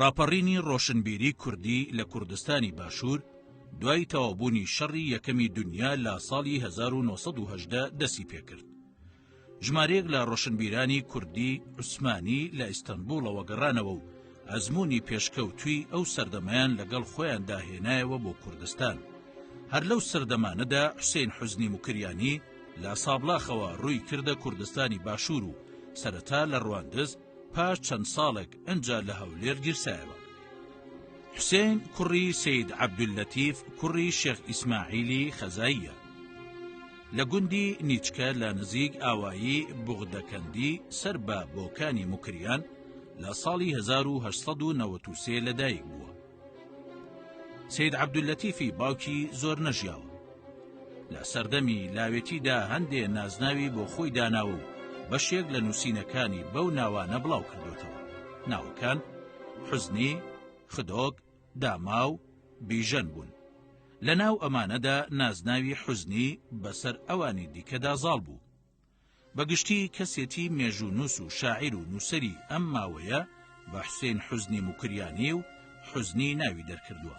ڕاپەڕینی ڕۆشنبیری کوردی لە کوردستانی باشوور دوای تەواوبوونی شەڕی یەکەمی دنیا لە ساڵی 1970 دەستی پێکرد. ژمارەیەک لە ڕۆشنبیرانی کوردی عوسمانی لە ئیستەنبوڵەوە گەڕانەوە و ئەزموونی پێشکەوتووی ئەو سەردەمایان لەگەڵ خۆیان داهێنایەوە بۆ کوردستان. هەر لەو سەردەمانەدا حوسێن حوزنی موکریانی لە سابلاخەوە ڕووی کردە کوردستانی باشوور و سەرەتا لە ڕواندز پاش چەند ساڵێک ئەنجا لە هەولێر گیرسایەوە. حوسێن کوڕی سەید عەبدولەتیف کوڕی شێخ ئیسماعیلی خەزاییە. لە گوندی نیچکە لە نزیک ئاوایی بوغدەکەندی سەر بە بۆکانی موکریان لە ساڵی 1893 لەدایک بووە. سەید عەبدولەتیفی باوکی زۆر نەژیاوە. لە سەردەمی لاوێتیدا هەندێ نازناوی بۆ خۆی داناوە و بەشێک لە نووسینەکانی بەو ناوانە بڵاو کردوێتەوە. ناوەکان حوزنی، خدۆک، داماو، بیژەن بوون. لە ناو ئەمانەدا نازناوی حوزنی بەسەر ئەوانی دیکەدا زاڵ بوو. بەگشتی کەسێتی مێژوونووس و شاعیر و نووسەری ئەم ماوەیە بە حوسێن حوزنی موکریانی و حوزنی ناوی دەرکردووە.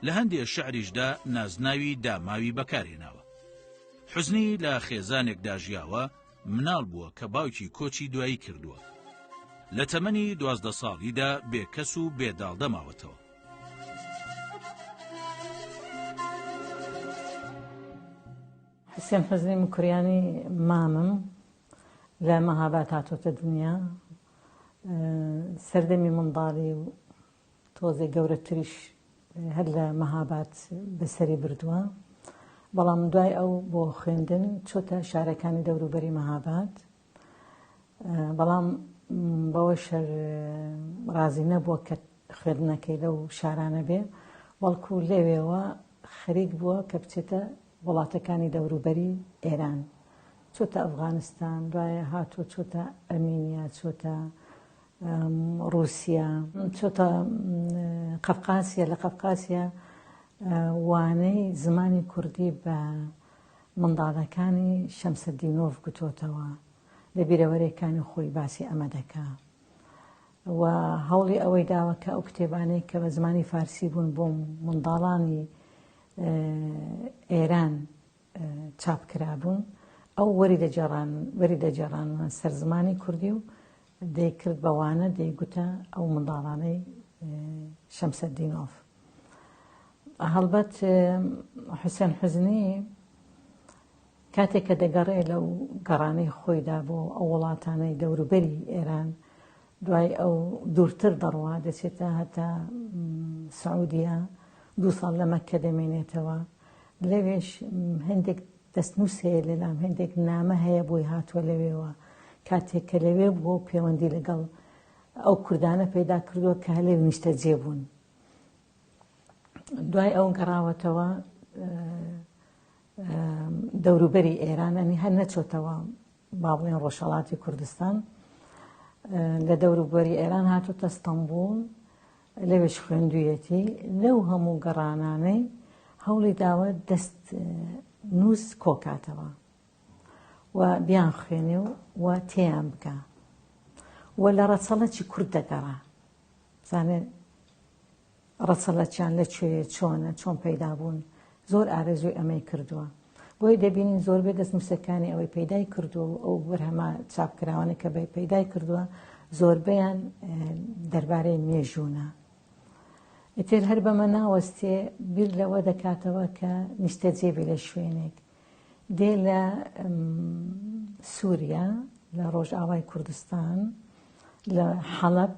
لە هەندێ شعریشدا نازناوی داماوی بەکارهێناوە. حوزنی لە خێزانێکدا ژیاوە مناڵ بووە کە باوکی کۆچی دوایی کردووە. لە تەمەنی 12 ساڵیدا بێکەس و بێداڵ دەماوەتەوە. حوسێن حوزنی موکریانی مامم لە مەهاباد هاتۆتە دنیا. سەردەمی منداڵی و تۆزێ گەورەتریش هەر لە مەهاباد بەسەری بردووە، بەڵام دوای ئەو بۆ خوێندن چۆتە شارەکانی دەوروبەری مەهاباد، بەڵام بەوە شەر ڕازی نەبووە کە خوێندنەکەی لەو شارانە بێ، بەڵکو لەوێەوە خەریک بووە کە بچێتە وڵاتەکانی دەوروبەری ئێران، چۆتە ئەفغانستان، دوایە هاتووە چۆتە ئەرمینیا، چۆتە رووسیا، چۆتە قەفقاسیە. لە قەفقاسیە وانەی زمانی کوردی بە منداڵەکانی شەمسەدینۆڤ گوتۆتەوە، لە بیرەوەرەکانی خۆی باسی ئەمە دەکا و هەوڵی ئەوەی داوە کە ئەو کتێبانەی کە بە زمانی فارسی بوون بۆ منداڵانی ئێران چاپکرابوون ئەو وەری دەجێڕان سەر زمانی کوردی و دەیکرد بەوانە دەیگوتە ئەو منداڵانەی شەمسەدینۆڤ. هەڵبەت حوسێن حوزنی کاتێک کە دەگەڕێ لەو گەڕانەی خۆیدا بۆ ئەو وڵاتانەی دەوروبەری ئێران، دوای ئەو دوورتر دەڕوا دەچێتە هەتا سعودیە، 2 ساڵ لە مەککە دەمێنێتەوە. لەوێش هەندێک دەستنووس هەیە لەلام، هەندێک نامە هەیە بۆی هاتووە لەوێەوە، کاتێک کە لەوێ بۆ پەیوەندی لەگەڵ ئەو کوردانە پەیدا کردووە کە هەلێو نیشتەجێ بوون. دوای ئەو گەڕاوەتەوە دەوروبەری ئێرانەنی هەر نەچۆتەوە با بڵێن ڕۆژهەڵاتی کوردستان، لە دەوروبەری ئێران هاتووەتە ئەستەمبوڵ، لەوێش خوێندوویەتی. لەو هەموو گەڕانانەی هەوڵی داوە دەست نووس کۆکاتەوە و بیان خوێنێ و تێیان بکە و لە ڕەچەڵەکی کورد دەگەڕا، زانێ ڕەچەڵەکیان لەکوێ چۆنە، چۆن پەیدا بوون. زۆر ئارەزوی ئەمەی کردووە، بۆی دەبینین زۆربەی دەستنووسەکانی ئەوەی پەیدای کردووە و ئەو بەرهەمە چاپکراوانە کە پەیدای کردووە زۆربەیان دەربارەی مێژوونە. ئیتر هەر بەمە ناوەستێ بیر لەوە دەکاتەوە کە نیشتەجێ بێ لە شوێنێک، دێ لە سووریا، لە ڕۆژئاوای کوردستان، لە حەڵەب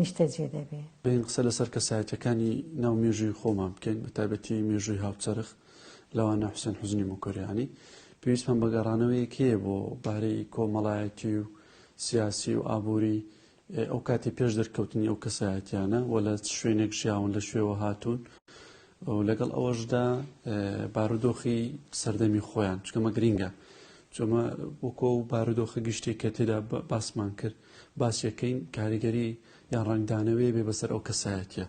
نیشتەجێ دەبێ. بین قسە لەسەر کەسایەتەکانی ناو مێژووی خۆمان بکەین، بە تایبەتی مێژووی هاوچەرخ لەوانە حوسێن حوزنی موکریانی. پێویستمان بە گەڕانەوەیەکەیە بۆ بارەی کۆمەڵایەتی و سیاسی و ئابووری ئەو کاتی پێش دەرکەوتنی ئەو کەسایەتیانە و لە شوێنێک ژیاون لە شوێوە هاتوون و لەگەڵ ئەوەشدا بارودۆخی سەردەمی خۆیان چکەمە گرینگە، چۆمە وەکۆ بارودۆخە گشتێک کە تێدا باسمان کرد باسیەکەین کاریگەری یان ڕنگدانەوەی بێ بەسەر ئەو کەسایەتیە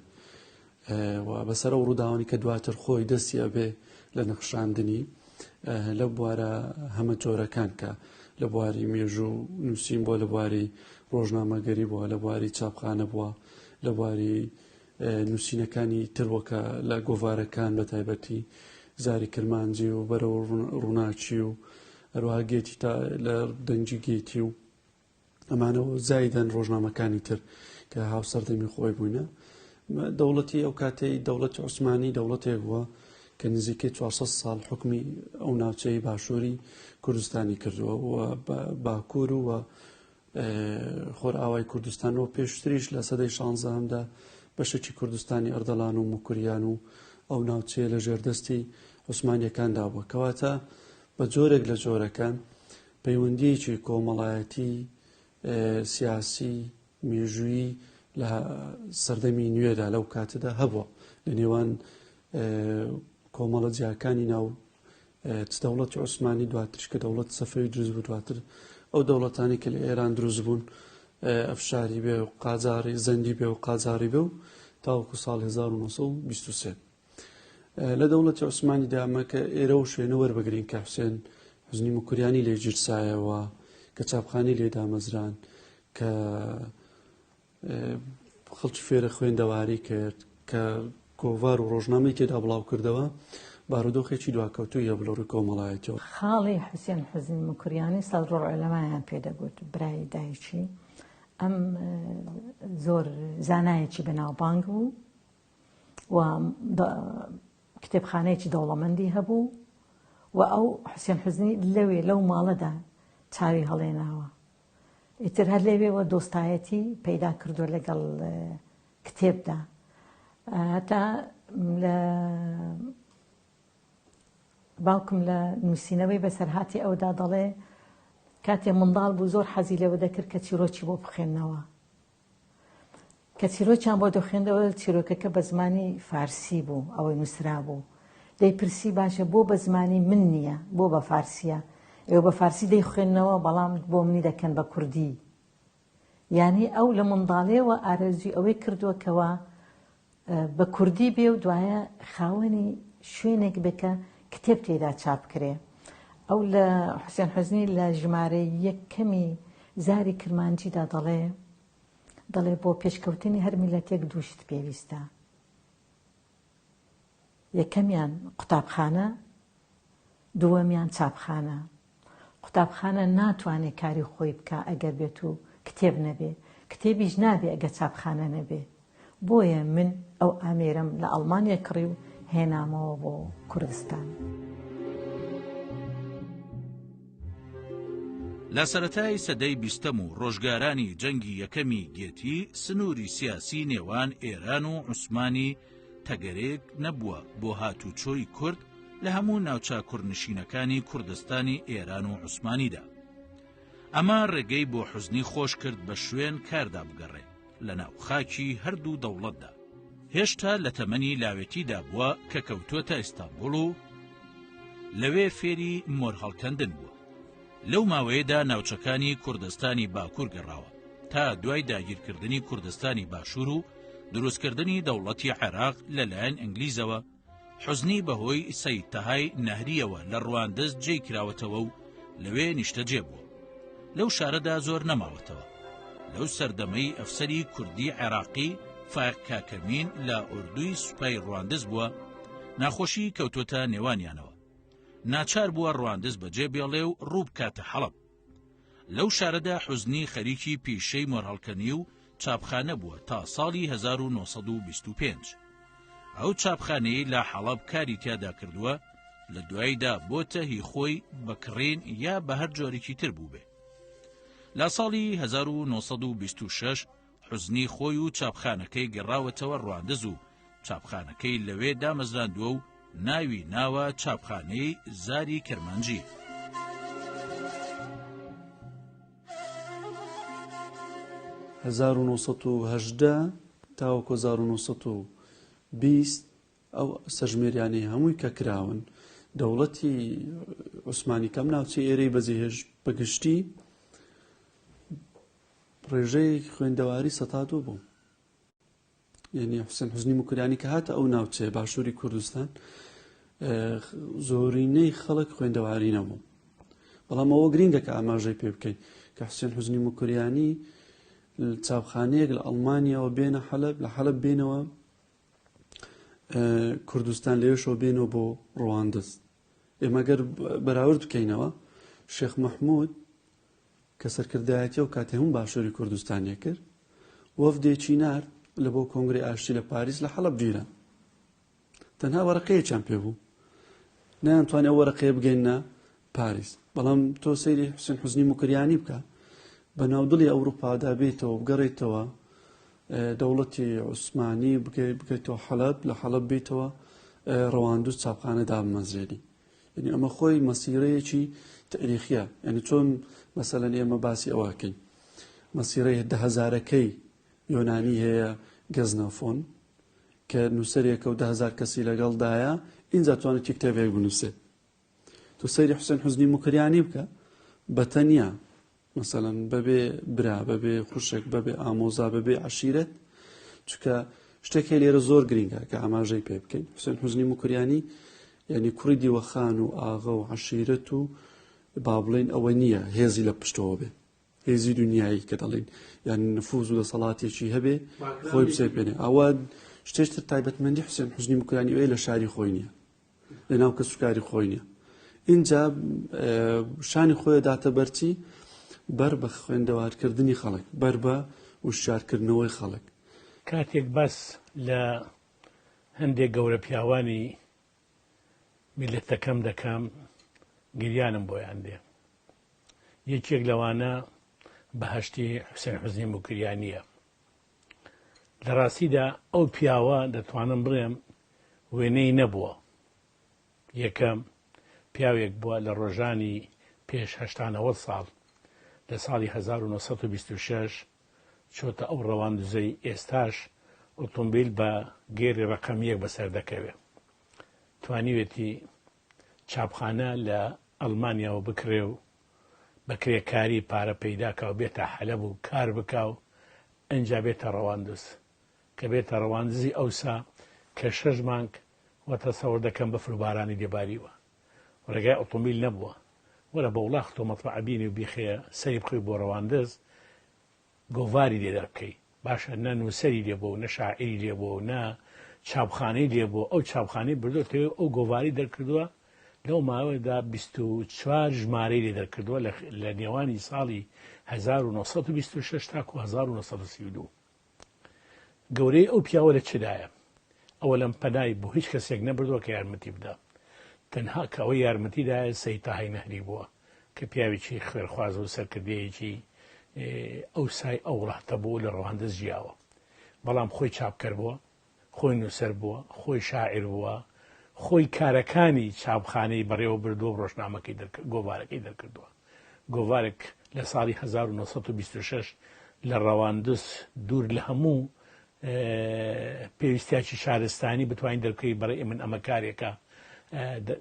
و بەسەر ئەو ڕووداوانی کە دواتر خۆی دەستیە بێ لە نەخشاندنی لە بوارە هەمە جۆرەکان کە لە بواری مێژوو نووسین بووە، لە بواری ڕۆژنامەگەری بووە، لە بواری چاپخانە بووە، لە بواری نووسینەکانی تروەکە لە گۆڤارەکان بە تایبەتی زاری کرمانجی و بەرەو ڕووناچی و هەروەها گێتی تا لە دەنجی گێتی و ئەمانەوە زایدەن ڕۆژنامەکانی تر کە هاوسەردەمی خۆی بووینە. دەوڵەتی ئەو کاتەی دەوڵەتی عوسمانی دەوڵەتێک بووە کە نزیکەی 400 ساڵ حکمی ئەو ناوچەی باشووری کوردستانی کردووە و باکوور و خۆرئاوای کوردستانەوە پێشتریش لە سەدەی 16هەمدا بەشێکی کوردستانی ئەردەڵان و موکوریان و ئەو ناوچەیە لە ژێردەستی عوسمانیەکاندا بووە. کەواتە بە جۆرێک لە جۆرەکان پەیوەندیەکی کۆمەڵایەتی سیاسی مێژووی لە سەردەمی نوێدا لەو کاتەدا هەبووە لە نێوان کۆمەڵە جیاکانی ناو دەوڵەتی عوسمانی دواترش کە دەوڵەت سەفەوی دروست بوو دواتر ئەو دەوڵەتانی کە لە ئێران دروست بوون ئەفشاری بێ و قاجاری زەندی بێ و قاجاری بێ و تاوەکو ساڵ 1923 لە دەوڵەتی عوسمانی دامە کە ئێرە و شوێنە وەربگرین کە حوسێن حوزنی موکوریانی لێ گیرسایەوە کە چاپخانی لێ دامەزران کە خەڵکی فێرە خوێندەواری کرد کە گۆڤار و ڕۆژنامەی تێدا بڵاو کردەوە بارودۆخێکی دواکەوتوی هەبوو لە ڕووی کۆمەڵایەتیەوە. خاڵی حوسێن حوزنی موکوریانی سەڵڕۆ عولەمایان پێدەگوت برای دایکی ئەم زۆر زانایەکی بەناوبانگ بوو و کتێبخانەیەکی دەوڵەمەندی هەبوو و ئەو حوسێن حوزنی لەوێ لەو ماڵەدا چاوی هەڵێناوە. ئیتر هەر لەوێەوە دۆستایەتی پەیدا کردووە لەگەڵ کتێبدا. هەتا لە باوکم لە نووسینەوەی بەسەرهاتی ئەودا دەڵێ کاتێ منداڵ بوو زۆر حەزی لەوە دەکرد کە چیرۆکی بۆ بخوێندنەوە. کە چیرۆکیان بۆ دەخوێندەوە چیرۆکەکە بە زمانی فارسی بوو ئەوەی نووسرا بوو. دەیپرسی باشە بۆ بە زمانی من نییە بۆ بە فارسیە ئێوە بە فارسی دەیخوێندنەوە بەڵام بۆ منی دەکەن بە کوردی. یعنی ئەو لە منداڵێەوە ئارەزوی ئەوەی کردووە کەوە بە کوردی بێ و دوایە خاوەنی شوێنێک بکە کتێب تێدا چاپ کرێ. ئەو لە حوسێن حوزنی لە ژمارەی یەکەمی زاری کرمانجیدا دەڵێ بۆ پێشکەوتنی هەر میلەتێک دووشت پێویستە. یەکەمیان قوتابخانە، دووەمیان چاپخانە. قوتابخانە ناتوانێت کاری خۆی بکە ئەگەر بێت و کتێب نەبێ، کتێبیش نابێ ئەگە چاپخانە نەبێ. بۆیە من ئەو ئامێرم لە ئەڵمانیا کڕی و هێنامەوە بۆ کوردستان. لە سەرەتای سەدەی 20م و ڕۆژگارانی جەنگی یەکەمی گێتی سنووری سیاسی نێوان ئێران و عوسمانی تەگەرێک نەبووە بۆ هاتوچۆی کورد لە هەموو ناوچە کوردنشینەکانی کوردستانی ئێران و عوسمانیدا. ئەمە ڕێگەی بۆ حوزنی خۆش کرد بە شوێن کاردا بگەڕێ لە ناو خاکی هەردوو دەوڵەتدا. هێشتا لە تەمەنی لاوێتیدا بووە کە کەوتووەتە ئیستانبوڵ و لەوێ فێری مۆرهەڵکەندن بووە. لەو ماوەیەدا ناوچەکانی کوردستانی باکوور گەڕاوە تا دوای داگیرکردنی کوردستانی باشوور و دروستکردنی دەوڵەتی عێراق لەلایەن ئینگلیزەوە. حوزنی بەهۆی سەیدتەهای نەهریەوە لە ڕواندز جێی کراوەتەوە و لەوێ نیشتەجێ بووە. لەو شارەدا زۆر نەماوەتەوە. لەو سەردەمەی ئەفسەری کوردی عێراقی فایق کاکەمین لە ئوردوی سوپای ڕواندز بووە. ناخۆشی کەوتوتە نێوانیانەوە. ناچار بووە ڕواندز بەجێ بێڵێ و ڕوو بکاتە حەڵەب. لەو شارەدا حوزنی خەریکی پیشەی مۆرهەڵکەنی و چاپخانە بووە تا ساڵی 1925. ئەو چاپخانەی لە حەڵەب کاری تیادا کردووە لە دواییدا بۆتە هی خۆی بەکڕین یا بە هەر جۆرێکی تر بوو بێ. لە ساڵی 1926 حوزنی خۆی و چاپخانەکەی گەڕاوەتەوە ڕواندز و چاپخانەکەی لەوێ دامەزراندووە و ناوی ناوە چاپخانەی زاری کرمانجی. تاوەکو 1920 ئەو سەرژمێریانەی هەمووی کە کراون دەوڵەتی عوسمانی کەم ناوچەی ئێرەی بەجێهێش بەگشتی ڕێژەی خوێندەواری سەتادوو بوو. یعنی حوسێن حوزنی موکوریانی کە هاتە ئەو ناوچەیە باشووری کوردستان زۆرینەی خەڵک خوێندەواری نەبوو. بەڵام ئەوە گرینگە کە ئاماژەی پێ بکەین کە حوسێن حوزنی موکوریانی چاپخانەیەک لە ئەڵمانیاەوە بێنە حەلەب لە حەلەب بێنەوە کوردستان لێشەوە بێنەوە بۆ ڕەواندز. ئێمە گەر بەراورد بکەینەوە شێخ مەحموود کە سەرکردایەتی و کاتێ هەموو باشووری کوردستانیە کرد وەفدێکی نارد لە بۆ کۆنگری ئاشتی لە پاریس لە حەلەب گیران تەنها وەرەقەیەکیان پێ بوو نەیانتوانێت ئەو وەرەقەیە بگەینە پاریس. بەڵام تۆ سەیری حوسێن حوزنی موکریانی بکە بە ناودڵی ئەوروپادا بێتەوە بگەڕێتەوە دەوڵەتی عوسمانی بگەیتەوە حەلەب لە حەلەب بێتەوە ڕەواندوو چاپخانە دامەزرێنی. یعنی ئەمە خۆی مەسیرەیەکی تاریخیە. یعنی چۆن مەسەلەن ئێمە باسی ئەوەکەین مەسیرەی 10,000ەکەی یۆنانی هەیە گەزنەفۆن کە نووسەرێکە و 10,000 کەسی لەگەڵدایە اینجا توانێت کتێبێک بنووسێت. تو سەیری حوسێن حوزنی موکریانی بکە بەتەنیا مثلەن بەبێ برا بەبێ خوشک بەبێ ئامۆزا بەبێ عەشیرەت چونکە شتێکی لێرە زۆر گرینگە کە ئاماژەی پێ بکەین. حوسێن حوزنی موکریانی یعنی کوڕی دیوەخان و ئاغا و عەشیرەت و با بڵێن ئەوە نییە هێزی لە پشتەوە بێ هێزی دنیایی کە دەڵێن یعنی نفوز و دەسەڵاتێکی هەبێ خۆی بسێپێنێ. ئەوە شتێشتر تایبەتمەندی حوسێن حوزنی موکریانی ئەوەیە لە شاری خۆی نییە لە ناو کەسوکاری خۆی نییە. اینجا شانی خۆی داتە بەرچی بەر بە خوێندەوارکردنی خەڵک بەر بە وشارکردنەوەی خەڵک. کاتێک بەس لە هەندێک گەورە پیاوانی میلەتەکەم دەکەم گریانم بۆیان دێ. یەکێک لەوانە بەهەشتی حوسێن حوزنی موکریانیە. لە ڕاستیدا ئەو پیاوە دەتوانم بڵێم وێنەی نەبووە. یەکەم پیاوێک بووە لە ڕۆژانی پێش 89 ساڵ لە ساڵی 1926 چۆتە ئەو ڕەواندزەی ئێستاش ئۆتۆمبیل بە گێری ڕەقەمیەک بەسەر دەکەوێت. توانیوێتی چاپخانە لە ئەڵمانیاوە بکرێ و بەکرێکاری پارە پەیداکە و بێتە حەلەب و کار بکە و ئەنجا بێتە ڕەواندز کە بێتە ڕەواندزی ئەوسا کە 6 مانگ وەتە سەوەر دەکەم بە فروبارانی دێباریوە ڕێگای ئۆتۆمبیل نەبووە وەرە بە وڵاق تۆ مەتبەعەبینی و بیخەیە سەری بخۆی بۆ ڕەواندز گۆڤاری لێ دەکەی باشە نە نووسەری لێبووە و نە شاعیری لێبووە و نە چاپخانەی لێبووە ئەو چاپخانەی بردوێتەوە ئەو گۆڤاری دەرکردووە لەو ماوەدا 24 ژمارەی لێ دەرکردووە لە نێوانی ساڵی 1926 تاکو 1932. گەورەی ئەو پیاوە لە چدایە ئەوە لەم پەنای بۆ هیچ کەسێک نەبردووە کە یارمەتی بدە تەنها کە ئەوەی یارمەتیدایە سەید تاهای نەهری بووە کە پیاوێکی خوێرخواز و سەرکردەیەکی ئەو سای ئەو وڵاتە بوو لە ڕەواندز ژیاوە. بەڵام خۆی چاپکەر بووە خۆی نووسەر بووە خۆی شاعیر بووە خۆی کارەکانی چاپخانەی بەڕێوە بردووە و ڕۆژنامەکەی گۆڤارەکەی دەرکردووە. گۆڤارێک لە ساڵی 1926 لە ڕەواندز دوور لە هەموو پێویستیاکی شارستانی بتوانین دەرکەی بەڕێ من ئەمە کارێکە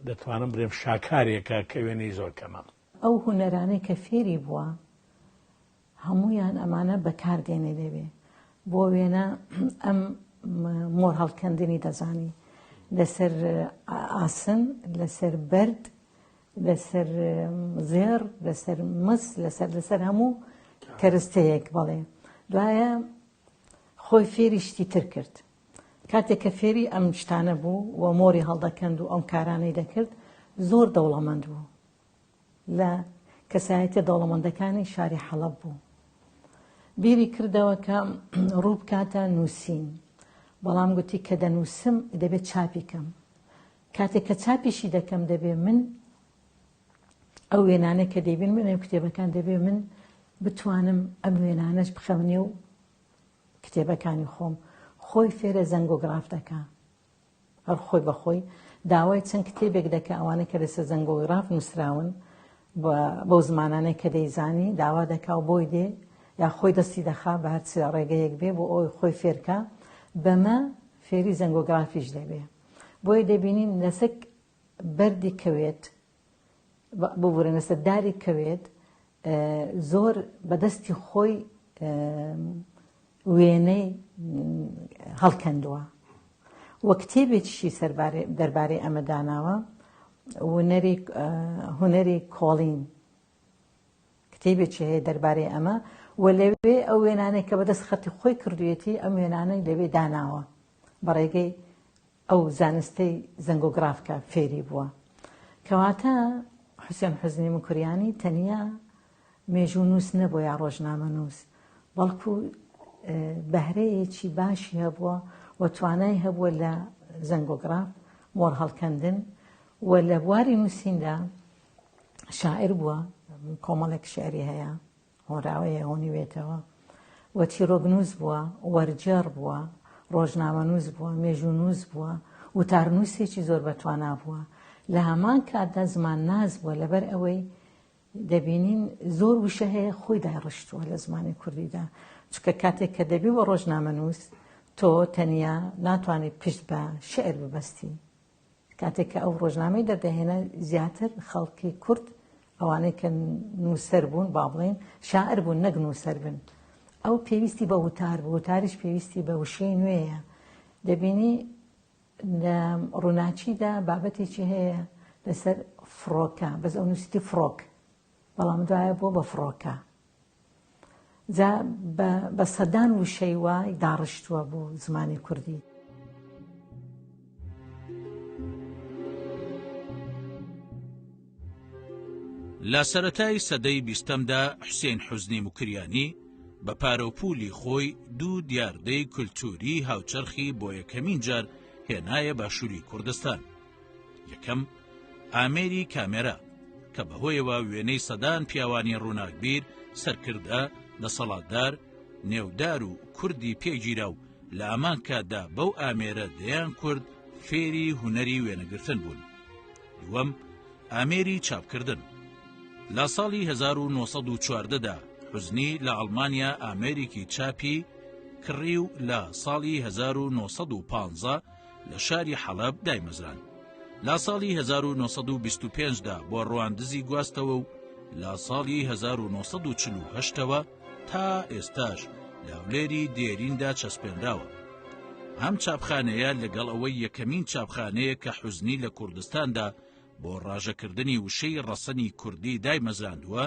دەتوانم بڵێم شاکارێکە کە وێنەی زۆر کەمە. ئەو هونەرانەی کە فێری بووە هەمویان ئەمانە بەکاردێنێ دەبێ بۆ وێنە ئەم مۆر هەڵکەندنی دەزانی لەسەر ئاسن لەسەر بەرد لەسەر زێر لەسەر مس لەسەر هەموو کەرستەیەک بەڵێ دوایە خۆی فێری شتی تر کرد. کاتێک کە فێری ئەم شتانە بوو و مۆری هەڵدەکەند و ئەم کارانەی دەکرد زۆر دەوڵەمەند بوو لە کەسایەتە دەوڵەمەندەکانی شاری حەلەب بوو. بیری کردەوە کە ڕوو بکاتە نووسین بەڵام گوتی کە دەنووسم دەبێت چاپی کەم کاتێک کە چاپیشی دەکەم دەبێ من ئەو وێنانە کە دەیبین من ئەم کتێبەکان دەبێ من بتوانم ئەم وێنانەش بخەونێ و کتێبەکانی خۆم. خۆی فێرە زەنگۆگراف دەکا هەر خۆی بەخۆی داوای چەند کتێبێک دەکە ئەوانە کە لەسەر زەنگۆگراف نووسراون بەو زمانانەی کە دەیزانی داوا دەکا و بۆی دێ یا خۆی دەستی دەخا بە هەرچی ڕێگەیەک بێ بۆ ئەوی خۆی فێرکە بەمە فێری زەنگۆگرافیش دەبێ. بۆی دەبینین لەسەر بەردی کەوێت ببورن لەسەر داری کەوێت زۆر بەدەستی خۆی وێنەی هەڵکەندووە وە کتێبێکیشی دەربارەی ئەمە داناوە هونەری کۆڵین کتێبێکی هەیە دەربارەی ئەمە و لەوێ ئەو وێنانەی کە بەدەست خەتی خۆی کردوێتی ئەم وێنانەی لەوێ داناوە بەڕێگەی ئەو زانستەی زەنگۆگرافکە فێری بووە کەواتە حوسێن حوزنی موکریانی تەنیا مێژوو نووس نەبووە یا ڕۆژنامە نووس بەڵکو بەهرەیەکی باشی هەبووە و توانای هەبووە لە زەنگۆگراف مۆر هەڵکەندن و لە بواری نووسیندا شاعر بووە کۆمەڵێک شعری هەیە هۆراوەیە هۆنیوێتەوە و چیرۆگنووس بووە وەرجێڕ بووە ڕۆژنامە نووس بووە مێژوو نووس بووە وتارنووسێکی زۆر بەتوانا بووە لە هەمان کاتدا زمان ناز بووە لەبەر ئەوەی دەبینین زۆر وشە هەیە خۆی داڕشتووە لە زمانی کوردیدا چکە کاتێک کە دەبی بە ڕۆژنامە نووس تۆ تەنیا ناتوانێت پشت بە شعر ببەستی کاتێک کە ئەو ڕۆژنامەی دەردەهێنا زیاتر خەڵکی کورد ئەوانەی کە نووسەر بوون با بڵێن شاعر بوون نەک نووسەر بن ئەو پێویستی بە وتار بوو وتاریش پێویستی بە وشەی نوێیە دەبینی لە ڕووناچیدا بابەتێکی هەیە لەسەر فڕۆکە بەس ئەو نووسیتی فڕۆک بەڵام دوایە بۆ بە فڕۆکە جا بە سەدان وشەی وای داڕشتووە بۆ زمانی کوردی لە سەرەتای سەدەی بیستەمدا حوسێن حوزنی موکریانی بە پارەوپولی خۆی دوو دیاردەی کولتوری هاوچەرخی بۆ یەکەمین جار هێنایە باشووری کوردستان یەکەم ئامێری کامێرا کە بەهۆیەوە وێنەی سەدان پیاوانی ڕووناکبیر سەرکردە دەسەڵاتدار نێودار و کوردی پێگیرا و لە ئامان کاتدا بەو ئامێرە دەیان کورد فێری هونەری وێنەگرتن بوون دووەم ئامێری چاپکردن لە ساڵی 1940دا حوزنی لە ئەڵمانیا ئامێرێکی چاپی کڕی و لە ساڵی 1950 لە شاری حەڵەب دایمەزران لە ساڵی 1925دا بۆ ڕواندزی گواستەوە و لە ساڵی 1948ەوە تا ئێستاش لاولێری دێریندا چەسپێنراوە ئەم چاپخانەیە لەگەڵ ئەوەی یەکەمین چاپخانەیە کە حوزنی لە کوردستاندا بۆ ڕاژەکردنی وشەی ڕەسەنی کوردی دایمەزراندووە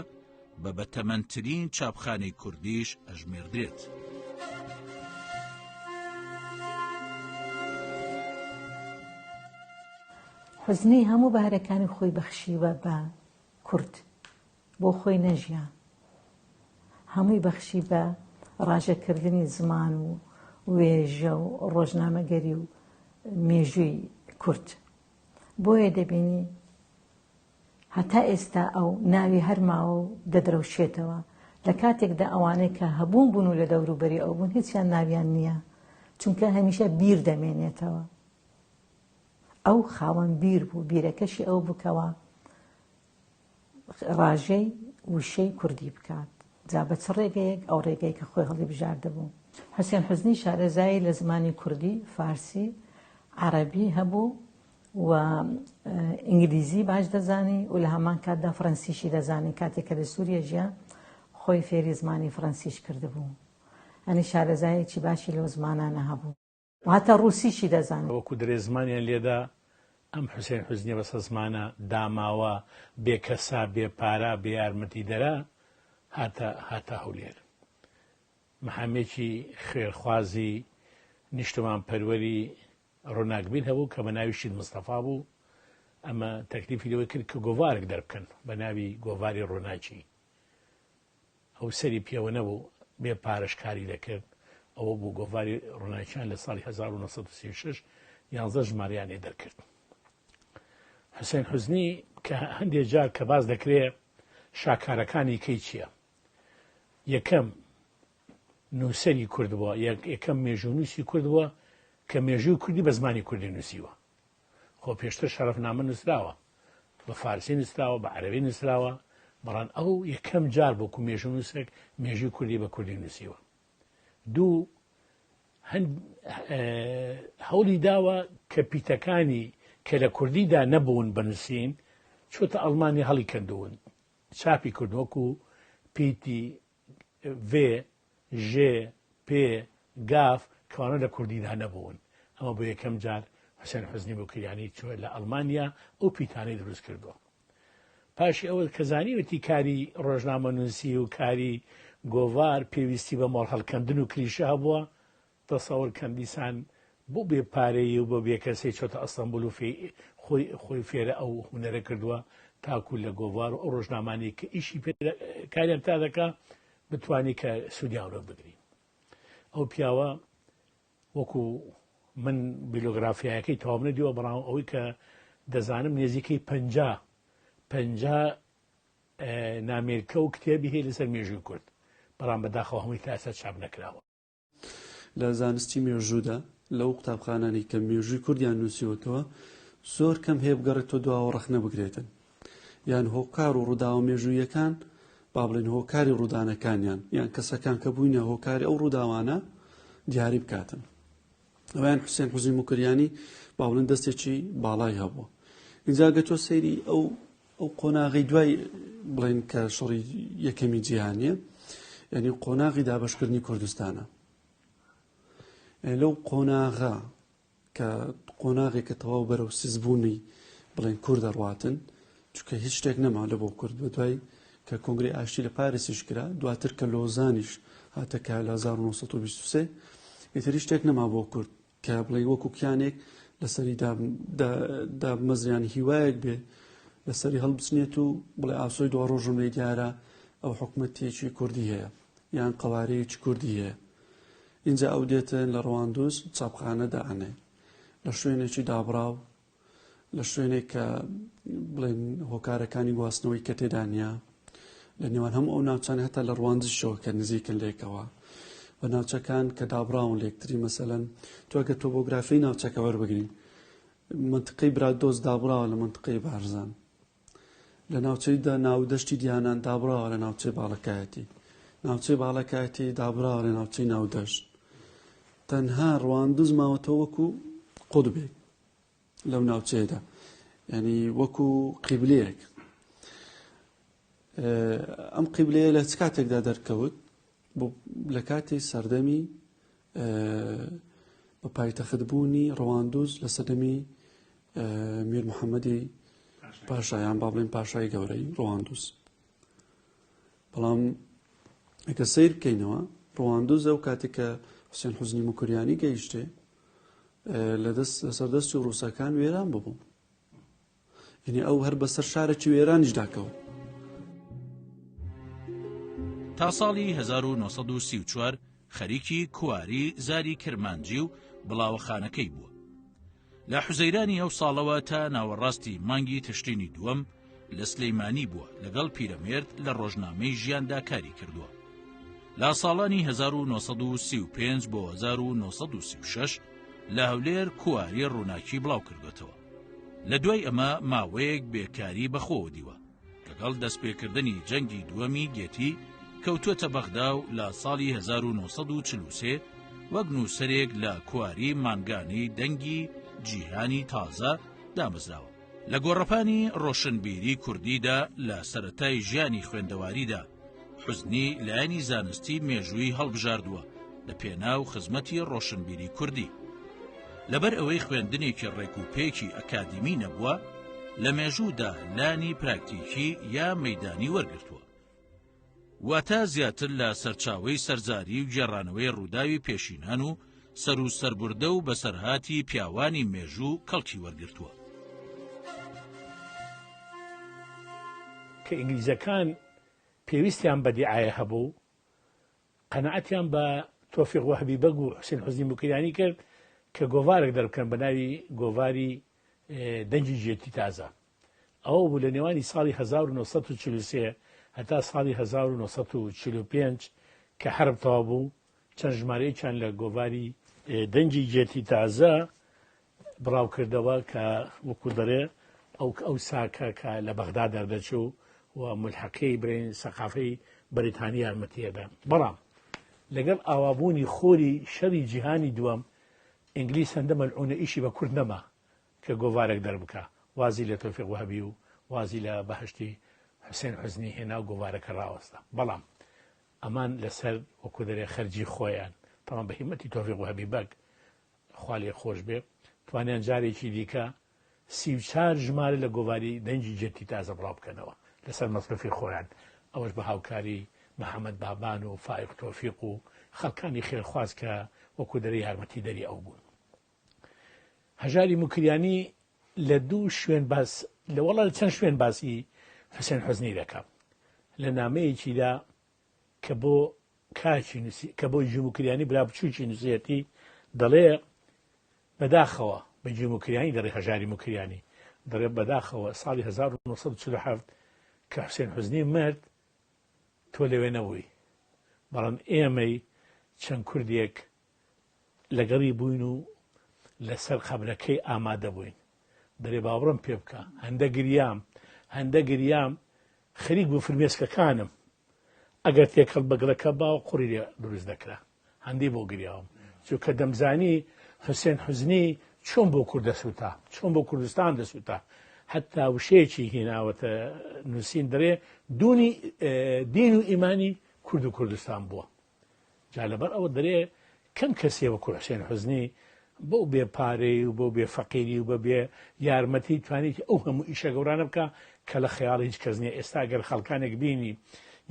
بە بەتەمەنترین چاپخانەی کوردیش ئەژمێردرێت. حوزنی هەموو بەهرەکانی خۆی بەخشیوە بە کورد بۆ خۆی نەژیان هەمووی بەخشی بە ڕاژەکردنی زمان و وێژە و ڕۆژنامەگەری و مێژووی کورد بۆیە دەبینی هەتا ئێستا ئەو ناوی هەرماوە و دەدرەوشێتەوە لە کاتێکدا ئەوانەی کە هەبوون بوون و لە دەوروبەری ئەو بوون هیچیان ناویان نییە چونکە هەمیشە بیر دەمێنێتەوە ئەو خاوەن بیر بوو بیرەکەشی ئەو بکەوە ڕاژەی وشەی کوردی بکات جا بە چ ڕێگەیەک ئەو ڕێگەی کە خۆی هەڵی بژاردەبوو حوسێن حوزنی شارەزایی لە زمانی کوردی فارسی عەرەبی هەبوو و ئینگلیزی باش دەزانی و لە هەمان کاتدا فەرەنسیشی دەزانی کاتێک کە لە سووریا ژیان خۆی فێری زمانی فەرەنسیش کردبوو ئەنی شارەزایەکی باشی لەو زمانانە هەبوو و هەتا ڕووسیشی دەزانی وەکو درێ زمانیان لێدا ئەم حوسێن حوزنی بەسە زمانە داماوە بێکەسا بێپارا بێ یارمەتیدەرە هاتە هەولێر محەمێکی خێرخوازی نیشتمان پەروەری ڕۆناکبیر هەبوو کە بە ناوی شید مستەفا بوو ئەمە تەکلیفی لەوەی کرد کە گۆڤارێک دەربکەن بە ناوی گۆڤاری ڕۆناچی ئەو سەری پێوە نەبوو بێ پارەشکاری دەکرد ئەوە بوو گۆڤاری ڕۆناچیان لە ساڵی 1936 11 ژماریانێ دەرکرد حوسێن حوزنی کە هەندێک جار کە باز دەکرێت شاکارەکانی کەی چییە یەکەم نووسەری کورد بووە یەکەم مێژوونووسی کورد بووە کە مێژووی کوردی بە زمانی کوردی نووسیوە خۆ پێشتر شەرەفنامە نووسراوە بە فارسی نووسراوە بە عەرەبی نووسراوە بەڵام ئەو یەکەم جار بۆکو مێژوو نووسێک مێژووی کوردی بە کوردی نووسیوە دوو هەوڵی داوە کە پیتەکانی کە لە کوردیدا نەبوون بنووسین چۆتە ئەڵمانی هەڵی کردوون چاپی کردووەکو پیتی vێ ژێ پێ گاف کەوانە لە کوردیدا نەبوون ئەمە بۆ یەکەم جار حوسێن حوزنی موکریانی چۆ لە ئەڵمانیا ئەو پیتانەی دروست کردووە پاشی ئەوە کە زانیوەتی کاری ڕۆژنامە نووسی و کاری گۆڤار پێویستی بە مۆڵ هەڵکەندن و کلیشە هەبووە تەسەوەرکەن دیسان بۆ بێ پارەی و بۆ بێ کەسێک چۆتە ئەستەمبول و خۆی فێرە ئەو هونەرە کردووە تاکو لە گۆڤار و ئەو ڕۆژنامانەی کە ئیشی کاریان تا دەکا بتوانی کە سوودیاورە بگرین. ئەو پیاوە وەکو من بیلۆگرافیایەکەی تەواو نەدیوە بەڵام ئەوەی کە دەزانم نێزیکەی 50 نامێرکە و کتێبی هەیە لەسەر مێژووی کورد بەڵام بەداخەوە هەمووی تا ئێستا چاپ نەکراوە. لە زانستی مێژوودا لەو قوتابخانانی کە مێژووی کوردیان نووسیوەتەوە زۆر کەم هەیە بگەڕێتەوە دواوە ڕەخنە بگرێتن یان هۆکار و ڕووداوە مێژوویەکان با بڵێن هۆکاری ڕوودانەکانیان یان کەسەکان کە بووینە هۆکاری ئەو ڕووداوانە دیاری بکاتن. ئەویان حوسێن حوزنی موکریانی با بڵێن دەستێکی باڵای هەبووە. اینجا گە تۆ سەیری ئەو قۆناغی دوای بڵێن کە شەڕی یەکەمی جیهانیە یعنی قۆناغی دابەشکردنی کوردستانە لەو قۆناغا کە قۆناغێکە تەواو بەرەو سزبوونی بڵێن کوورد دەڕواتن چونکە هیچ شتێک نەما لە بۆ کورد بە دوای کە کۆنگری ئاشتی لە پارێسیش کرا دواتر کە لۆزانیش هاتەکە لە 1923 ئیتری شتێک نەما بۆ کورد کە بڵێن وەکو کیانێک لەسەری دامەزریانی هیوایەک بێ لەسەری هەڵبچنێت و بڵێ ئاسۆی دو ڕۆژم لێ دیارە ئەو حکومەتێکی کوردی هەیە یان قەوارەیەکی کوردی هەیە. اینجا ئەو دێتن لە ڕەواندوز چاپخانە دائەنێ لە شوێنێکی دابراو لە شوێنێک کە بڵێن هۆکارەکانی گواستنەوەی کە تێدانیا لە نێوان هەموو ئەو ناوچان هەتا لە ڕوانزشەوە کە نزیکن لێکەوە بە ناوچەکان کە دابراون لێکتری مەسەلەن توگە تۆپۆگرافی ناوچەکە وەربگرین منطقەی برادۆز دابراوە لە منطقەی بارزان لە ناوچەی ناودەشتی دیانان دابراوە لە ناوچەی باڵەکایەتی ناوچەی باڵەکایەتی دابراوە لە ناوچەی ناودەشت تەنها ڕواندز ماوەتەوە وەکو قوتبێک لەو ناوچەیەدا یعنی وەکو قیبلەیەک. ئەم قیبلەیە لە چ کاتێکدا دەرکەوت لە کاتی سەردەمی بە پایتەختبوونی ڕەواندوز لە سەردەمی میر محەممەدی پاشایان با بڵێن پاشای گەورەی ڕەواندوز. بەڵام ئەگە سیر بکەینەوە ڕەواندوز ئەو کاتێک کە حوسێن حوزنی موکریانی گەیشتێ لەسەر دەستی ڕووسەکان وێران ببوو یعنی ئەو هەر بەسەر شارێکی وێرانیش داکەوت. تا ساڵی 1934 خەریکی کواری زاری کرمانجی و بڵاوەخانەکەی بووە. لە حوزەیرانی ئەو ساڵەوە تا ناوەڕاستی مانگی تشتینی دووەم لە سلەیمانی بووە لەگەڵ پیرەمێرد لە ڕۆژنامەی ژیاندا کاری کردووە. لە ساڵانی 1935 بۆ 1936 لە هەولێر کواری ڕووناکی بڵاو کردوێتەوە. لە دوای ئەمە ماوەیەک بێکاری بەخۆوە دیوە لەگەڵ دەستپێکردنی جەنگی دووەمی گێتی کەوتووەتە بەغدا و لە ساڵی 1943 وەک نووسەرێک لە کواری مانگانی دەنگی جیهانی تازە دامەزراوە. لە گۆڕەپانی ڕۆشنبیری کوردیدا لە سەرەتای ژیانی خوێندەواریدا حوزنی لایەنی زانستی مێژووی هەڵبژاردووە لە پێناو خزمەتی ڕۆشنبیری کوردی. لەبەر ئەوەی خوێندنێکی ڕێکوپێکی ئەکادیمی نەبووە لە مێژوودا لانی پراکتیکی یا مەیدانی وەرگرتووە واتە زیاتر لە سەرچاوەی سەرزاری و گێڕانەوەی ڕووداوی پێشینان و سەر و سەربوردە و بەسەرهاتی پیاوانی مێژوو کەڵکی وەرگرتووە. کە ئینگلیزەکان پێویستیان بە دیعایە هەبوو قەنەعەتیان بە تۆفیق وەهبی بەگ و حوسێن حوزنی موکریانی کرد کە گۆڤارێک دەربکەن بە ناوی گۆڤاری دەنگی جێتی تازە. ئەوە بوو لە نێوانی ساڵی 1943 هەتا ساڵی 1945 کە حرب تەواو بوو چەند ژمارەیەکیان لە گۆڤاری دەنگی جێتی تازە بڕاوکردەوە کە وەکو دەرێ ئەو ساکە کە لە بەغدا دەردەچوو و ملحەقەی برین سەقافەی بەریتانی یارمەتیەدا. بەڵام لەگەڵ ئاوابوونی خۆری شەڕی جیهانی دووەم ئینگلیس هەندە مەلعونە ئیشی بە کورد نەما کە گۆڤارێک دەربکە وازی لە تۆفیق وەهبی و وازی لە بەهشتی حوسێن حوزنی هێنا و گۆڤارەکە ڕاوەستا. بەڵام ئەمان لەسەر وەکو دەرێ خەرجی خۆیان تەمان بە هیمەتی تۆفیق وەهبی بەگ خوا لێ خۆش بێ توانیان جارێکی دیکە 34 ژمارە لە گۆڤاری دەنگی جێتی تازە بڵاو بکەنەوە لەسەر مەصرفی خۆیان ئەوەش بە هاوکاری محەممەد بابان و فائق تۆفیق و خەڵکانی خێرخواز کە وەکو دەرەی یارمەتی دەری ئەو بوون. هەژاری موکریانی لە دوو شوێن لە وەڵا لە چەند شوێن باسی حوسێن حوزنی دەکەم لە نامەیەکیدا کە بۆ کاکی نووسی کە بۆ جموکریانی برا بچووکی نووسەتی دەڵێ بەداخەوە بە جموکریانی دەڕێ هەژاری موکریانی دەڕێ بەداخەوە ساڵی 1947 کە حوسێن حوزنی مرد تۆ لەوێ نەبووی، بەڵام ئێمەی چەند کوردێک لەگەڵی بووین و لەسەر خەبرەکەی ئامادە بووین. دەرێ باوەڕم پێ بکە هەندە گریام خەریک بوو فرمێسکەکانم ئەگەر تێکەڵ بەگڵەکە باو قوڕی دروست دەکرا هەندی بۆ گریاوم چونکە دەمزانی حوسێن حوزنی چۆن بۆ کورد دەسووتا، چۆن بۆ کوردستان دەسووتا، حتا وشەیەکی هێناوەتە نووسین دەرێ دین و ئیمانی کورد و کوردستان بووە. جا لەبەر ئەوە دەرێ کەم کەسێ وەکو حوسێن حوزنی بۆ بێ پارەی و بۆ بێ فەقیری و بە بێ یارمەتی توانێت ئەو هەموو ئیشە گەورانە بکە کە لە خەیاڵی هیچ کەس نییە. ئێستا گەر خەڵکانێک بینی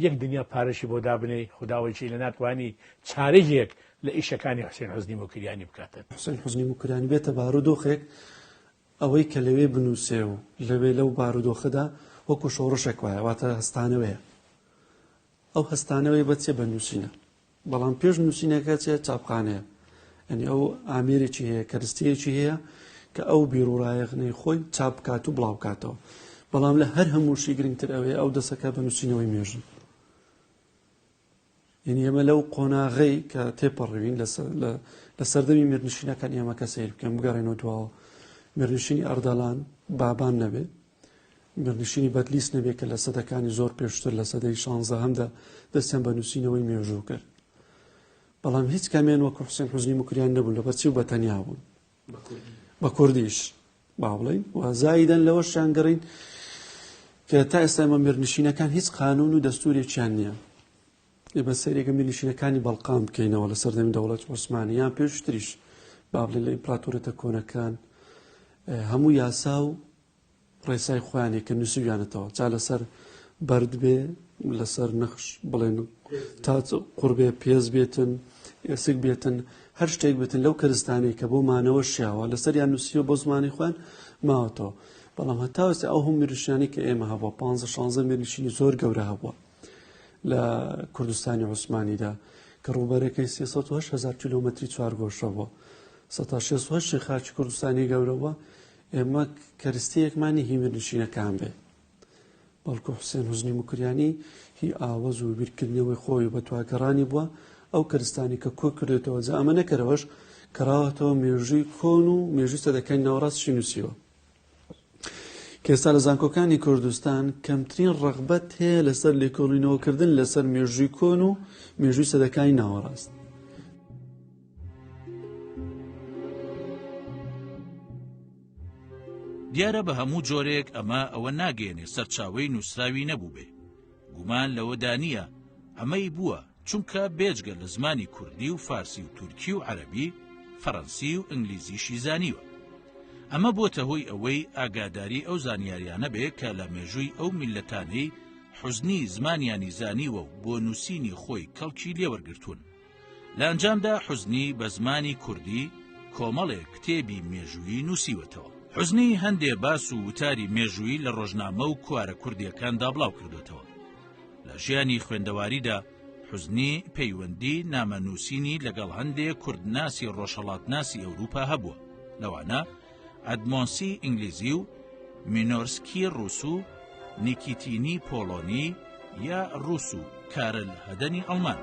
یەک دنیا پارەشی بۆ دابنێ خودداوەیکی لە ناتوانی چارەیەک لە ئیشەکانی حوسێن حوزنی موکریانی بکاتن. حوسێن حوزنی موکریانی بێتە بارودۆخێک ئەوەی کە لەوێ بنووسێ و لەوێ لەو بارودۆخەدا وەکو شۆڕشێک وایە واتە هەستانەوەیە. ئەو هەستانەوەی بەچێ بە نووسینە، بەڵام پێش نووسینەکە چێ چاپخانەیە، ئەنی ئەو ئامێرێکی هەیە کەرستەیەکی هەیە کە ئەو بیرڕایەغنەی خۆی چاپ بکات و بڵاو بکاتەوە. بەڵام لە هەر هەمووشی گرنگتر ئەوەیە ئەو دەسەکە بە نووسینەوەی مێژن. یعنی ئێمە لەو قۆناغەی کە تێپەڕوین لە سەردەمی میرنشینەکان ئێمە کە سیر بکەم بگەڕێنەوە دواوە، میرنشینی ئەردەڵان بابان نەبێ، میرنشینی بەدلیس نەبێ کە لە سەدەکانی زۆر پێشتر لە سەدەی 16 دەستیان بە نووسینەوەی مێژوو کرد. بەڵام هیچ کامیان وەکو حوسێن حوزنی موکریان نەبوون، لەبەرچی و بەتەنیا بوون بە کوردیش با بڵێین و زایدەن لەوەشیان گەڕین کە تا ئێستا ئێمە میرنشینەکان هیچ قانون و دەستوورێکیان نییە. بە سەرێکە میرنشینەکانی بەڵقام بکەینەوە لە سەردەمی دەوڵەت عوسمانی یان پێشتریش با بڵێن لە ئیمپراتۆرەتە کۆنەکان هەموو یاسا و ڕێسای خۆیانێک کە نووسویانەتەوە جا لەسەر بەرد بێ لەسەر نەخش بڵێن تا قوربێ پێز بێتن ئێسک بێتن هەر شتێک بێتن لەو کەرستانی کە بۆ مانەوە شیاوە لەسەریان نووسیوە بۆ زمانی خۆیان ماوەتەوە. بەڵام هەتاوەستی ئەو هەموو میرنشینانی کە ئێمە هەبووە 15-16 میرنشینی زۆر گەورە هەبووە لە کوردستانی عوسمانیدا کە ڕووبەرەکەی 300,000 کیلۆمەتری چوارگۆشە بووە 168 خاچی کوردستانی گەورەوە. ئێمە کەرستەیەکمانی هی میرنشینەکان بێ، بەڵکو حوسێن حوزنی موکریانی هی ئاوەز و بیرکردنەوەی خۆی بە تواگەڕانی بووە ئەو کەرستانی کە کۆ کردێتەوە. جا ئەمە نەکەرەوەش کەراوەتەوە مێژووی کۆن و مێژووی سەدەکانی ناوەڕاستشی نووسیوە کە ئێستا لە زانکۆکانی کوردستان کەمترین ڕەغبەت هەیە لەسەر لێکۆڵینەوەکردن لەسەر مێژووی کۆن و مێژووی سەدەکانی ناوەڕاست. دیارە بە هەموو جۆرێک ئەمە ئەوە ناگەێنێ سەرچاوەی نووسراوی نەبوو بێ. گومان لەوەدا نییە ئەمەی بووە چونکە بێجگە لە زمانی کوردی و فارسی و تورکی و عەرەبی فەڕەنسی و ئینگلیزیشی زانیوە. ئەمە بۆتە هۆی ئەوەی ئاگاداری ئەو زانیاریانە بێ کە لە مێژووی ئەو میلەتانەی حوزنی زمانیانی زانیوە و بۆ نووسینی خۆی کەڵکی لێوەرگرتوون. لە ئەنجامدا حوزنی بە زمانی کوردی کۆمەڵێک کتێبی مێژووی نووسیوەتەوە. حوزنی هەندێ باس و وتاری مێژووی لە ڕۆژنامە و کوارە کوردیەکاندا بڵاو کردوێتەوە. لە ژیانی خوێندەواریدا حوزنی پەیوەندی نامەنووسینی لەگەڵ هەندێک کوردناسی ڕۆژهەڵاتناسی ئەوروپا هەبووە، لەوانە ئەدمۆنسی ئینگلیزی و مینۆرسکی ڕووس و نیکیتینی پۆڵۆنی یا ڕووس و کارل هەدەنی ئەڵمان.